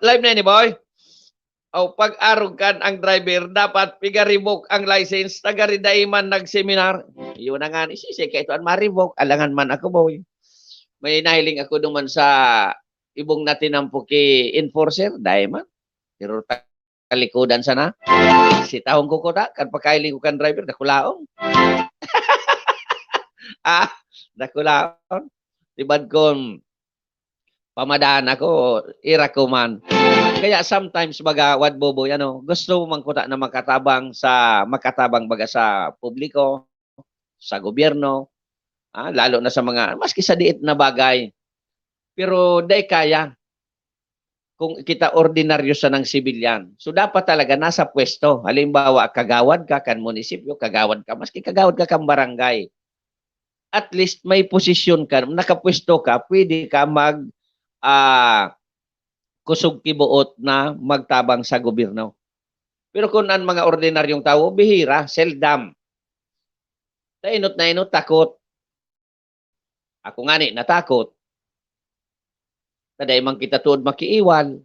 Speaker 9: Live na ni, boy. O pag-arog kan ang driver, dapat piga-revoke ang license, taga-ridaiman nag-seminar. Iyon na nga ni, sisi, kaya ito ang ma-revoke, alangan man ako, boy. May nahiling ako duman sa ibong natin ang puki enforcer, dahil man. Pero kalikodan sana. Si tahong kukuta, kan pagkailing ko kan driver, nakulaong. Nakulaon. Tibad kong pamadaan ako, ira ko man. Kaya sometimes baga wad bobo gusto mo mangkuta na makatabang baga sa publiko, sa gobyerno, lalo na sa mga maski sa diit na bagay. Pero dai kaya kung kita ordinaryo sa ng sibilyan. So dapat talaga nasa pwesto. Halimbawa kagawad ka kan munisipyo, kagawad ka maski kagawad ka kan barangay. At least may posisyon ka, nakapwesto ka, pwede ka kusog kibuot na magtabang sa gobyerno. Pero kung ang mga ordinaryong tao, bihira, seldom. Inot na inot, takot. Ako nga ni, natakot. Taday man kita tuod makiiwan.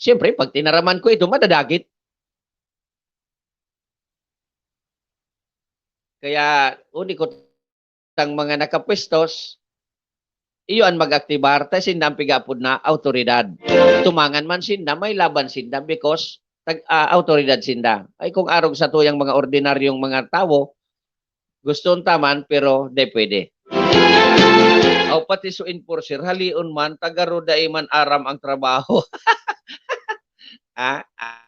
Speaker 9: Siyempre, pag tinaraman ko ito, madadagit. Kaya, uni ko tang mga nakapwestos, iyon mag-aktibar, tayo sindang pigapod na autoridad. Tumangan man sinda, may laban sinda because autoridad sinda. Ay kung arog sa tuyang mga ordinaryong mga tao, gusto taman pero de pwede. O pati so enforcer, halion man, tagaroday man aram ang trabaho.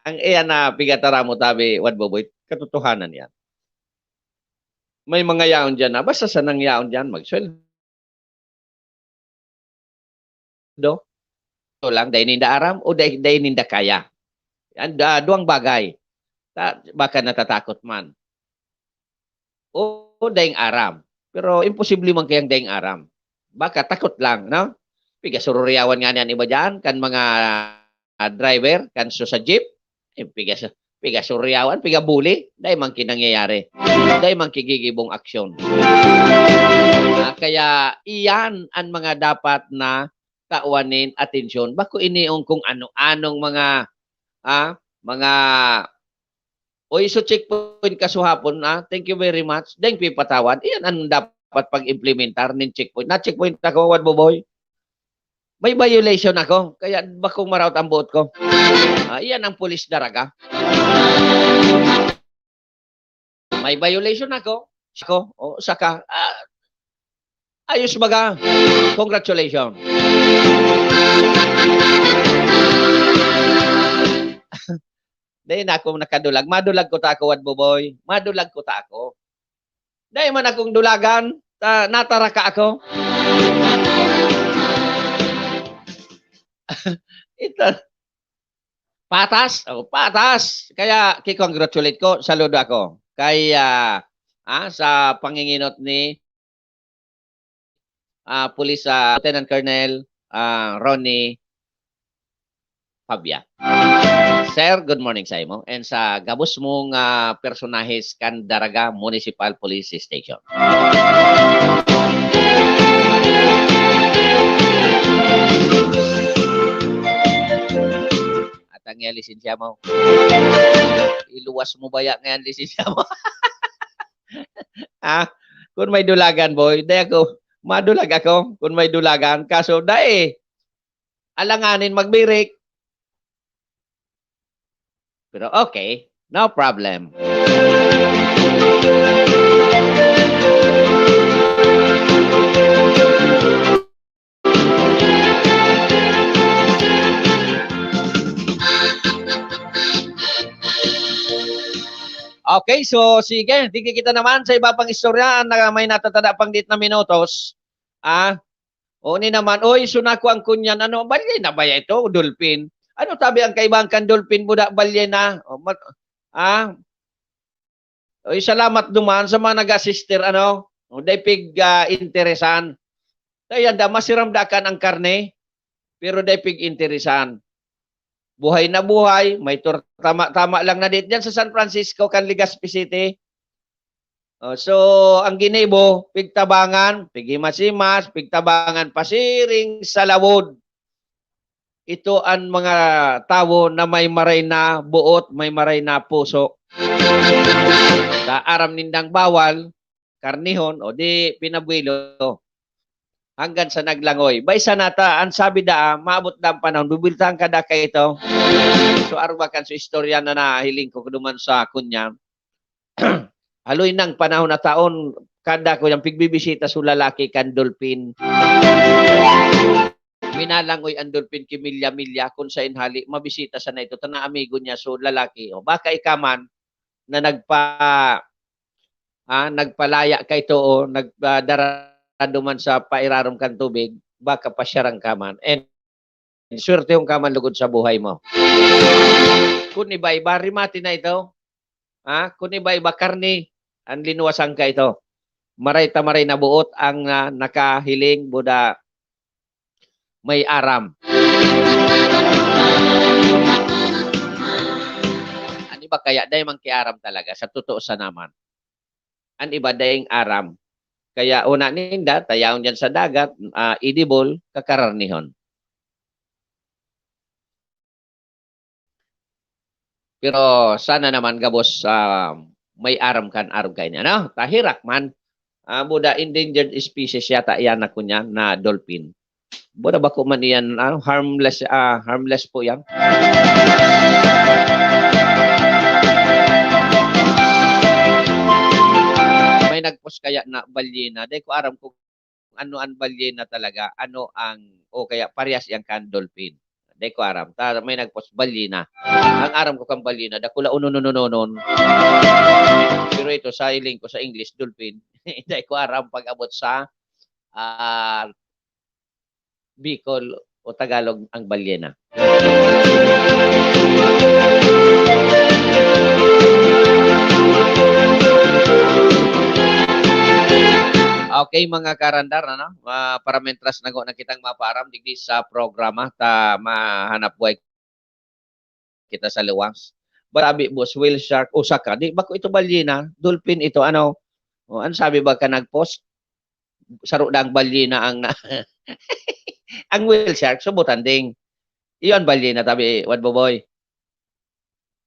Speaker 9: Ang iyan na pigatara mo tabi, wad boboy, katotohanan yan. May mga yaon dyan na, basta sa nang yaon dyan, magsweldo do. Ito lang, dahil ninda aram o dahil ninda kaya. Yan, duang bagay. Baka natatakot man. O dahil aram. Pero imposible man kayang dahil aram. Baka takot lang, no? Piga sururiyawan nga niyan iba dyan, kan mga driver, kan sa jeep, piga sururiyawan, piga bully, dahil man kinangyayari. Dahil man kigigibong aksyon. Kaya iyan ang mga dapat na tauanin atensyon. Bako iniong kung ano-anong mga so checkpoint kasuhapon thank you very much. Deng pipatawad. Iyan ang dapat pag-implementar ng checkpoint. Na checkpoint ako, what boy? May violation ako. Kaya bako marawat ang buot ko. Iyan ang pulis daraga. May violation ako. Saka. Ayos baga. Congratulations. Dahil na akong nakadulag. Madulag ko ta ako, Wadboboy. Madulag ko ta ako. Dahil man akong dulagan, natara ka ako. Ito. Patas. Patas. Kaya, kikongratulate ko. Saludo ako. Kaya, sa panginginot ni Police Lieutenant Colonel Ronnie Fabia. Sir, good morning sa imo. And sa gabos mong personahes kan Daraga Municipal Police Station. At ang lisensya mo. Iluwas mo ba yan ngayon lisensya mo? Kung may dulagan, boy, dahil ako, madulag ako kung may dulagan. Kaso, dahil, alanganin magbirik. Pero okay, no problem. Okay, so sige, tingin kita naman sa iba pang istorya na may natatada pang dit na minutos. Ni naman, sunako ang kunyan, balye na ba ito, dolphin? Ano tabi ang kaibang kan dolphin budak balye na? Salamat duman sa mga nag-assister, daypig interesan. Kaya masiramdakan ang karne, pero daypig interesan. Buhay na buhay, may tama lang na dito dyan sa San Francisco, kan Legazpi City. So, ang ginibo, pigtabangan, pigimasimas, pigtabangan, pasiring sa lawod. Ito ang mga tao na may maray na buot, may maray na puso. Sa aram nindang bawal, karnihon, o di pinabuelo. Hanggang sa naglangoy. Baysa nata, ang sabi maabot na ang panahon, bibiltahan ka kay ito. So, arwakan sa istorya na nahiling ko duman sa kunya. Haloy ng panahon na taon, kada ko yung pigbibisita sa lalaki kan dolphin. Minalangoy ang dolphin kimilya-milya kung sa inhali, mabisita sa na ito. Tana amigo niya, so lalaki. Baka ikaman na nagpalaya kay to nagdara duman sa pairarom kan tubig, baka pasyarang kaman. And swerte yung kaman lugod sa buhay mo. Kung iba-iba, rimati na ito. Kung iba-iba, karni, ang linuwasan ka ito. Maray na buot ang nakahiling buda may aram. Ano ba kaya? Dahil mangkiaram talaga. Sa totoo sa naman. Ang iba dahil aram. Kaya una ninda, tayaon dyan sa dagat, edible, kakararnihon. Pero sana naman gabos may aram kan aram kayo niya. Tahirak man. Buda endangered species yata yan na kunya na dolphin. Buda ba ko man yan, harmless po yan. May nagpost kaya na balyena. Dahil ko aram ko ano ang balyena talaga. Ano ang, kaya parehas yang kan dolphin. Dahil ko aram. May nagpost balyena. Ang aram ko kang balyena. Dakula unununununon. Pero ito sa iling ko sa English, dolphin. Dahil ko aram pag-abot sa Bicol o Tagalog ang balyena. Okay mga karandar, ano? Para mentras na kitang maparam digdi sa programa ta mahanap buhay kita sa luwas. Barabi boss, whale shark, usaka. Di ba ko ito balyena? Dolphin ito, ano? O, ano sabi ba ka nag-post? Saro na ang balyena ang ang whale shark, subutan ding. Iyon balyena tabi, what boy?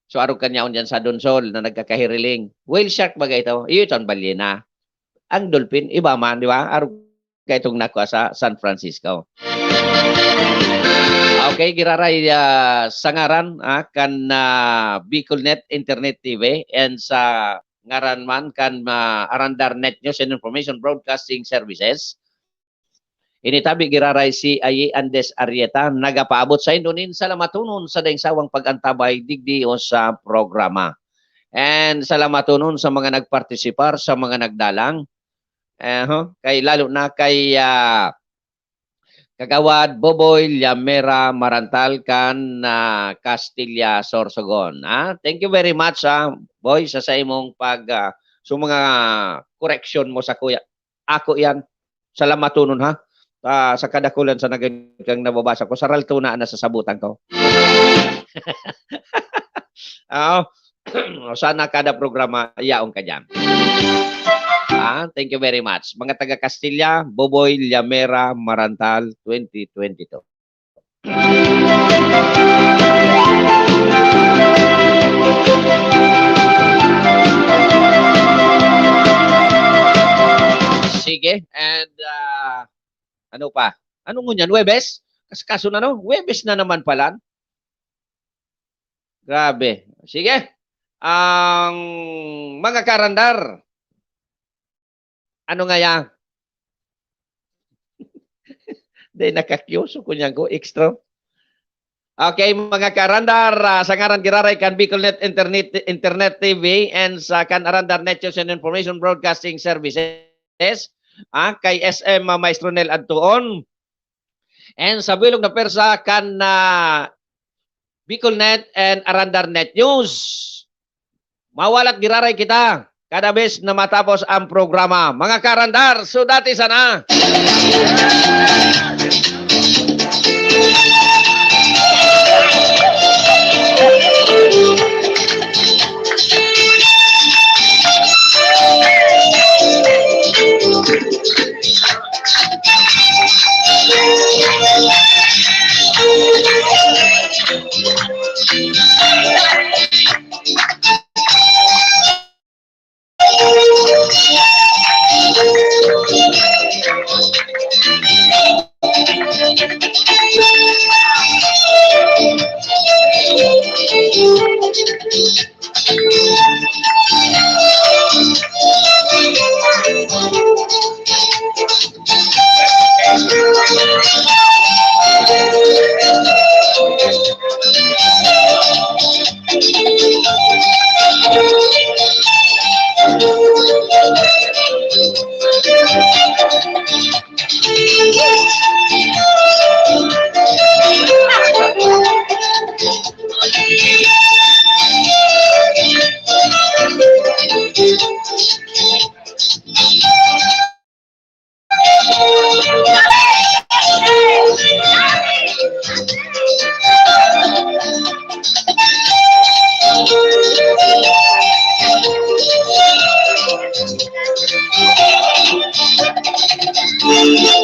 Speaker 9: So aro kanyaon dyan sa donsol na nagkakahiriling. Whale shark ba ito? Iyon ang balyena. Ang dolphin, iba man, di ba? Aro ka itong nakuha sa San Francisco. Okay, giraray sa ngaran kan Bicolnet Internet TV and sa ngaran man kan Arandar Net News and Information Broadcasting Services. Initabi giraray si Ayi Andes Arieta nagapaabot sa Indonin sa lamatunon sa daing pagantabay digdi o sa programa. And sa lamatunon sa mga nagpartisipar, sa mga nagdalang. Kay lalo na kay Kagawad Boboy Llamera Marantal kan Castilla Sorsogon. Thank you very much boy sa imong pag so mga correction mo sa kuya. Ako yan. Salamat tunon sa kadakulan sa kang nababasa ko. Saral tuna na sa sabutan ko. Sana kada programa yaong ka dyan. Thank you very much. Mga taga Castilla, Boboy Llamera Marantal 2022. Sige, and ano pa? Anong ngunyan? Webes? Kaso na no? Webes na naman pala. Grabe. Sige. Ang mga karandar, ano nga yan? Di nakakyoso ko niyan ko, extra. Okay, mga karandar, sa ngaran giraray kan Bicolnet Internet TV and sa kan Arandar Net News and Information Broadcasting Services, kay SM Maestronel Adtuon, and sa bilog na persa kan Bicolnet and Arandar Net News. Mawalat giraray kita kada bes na matapos ang programa. Mga karandar, sudati sana.
Speaker 6: Thank you.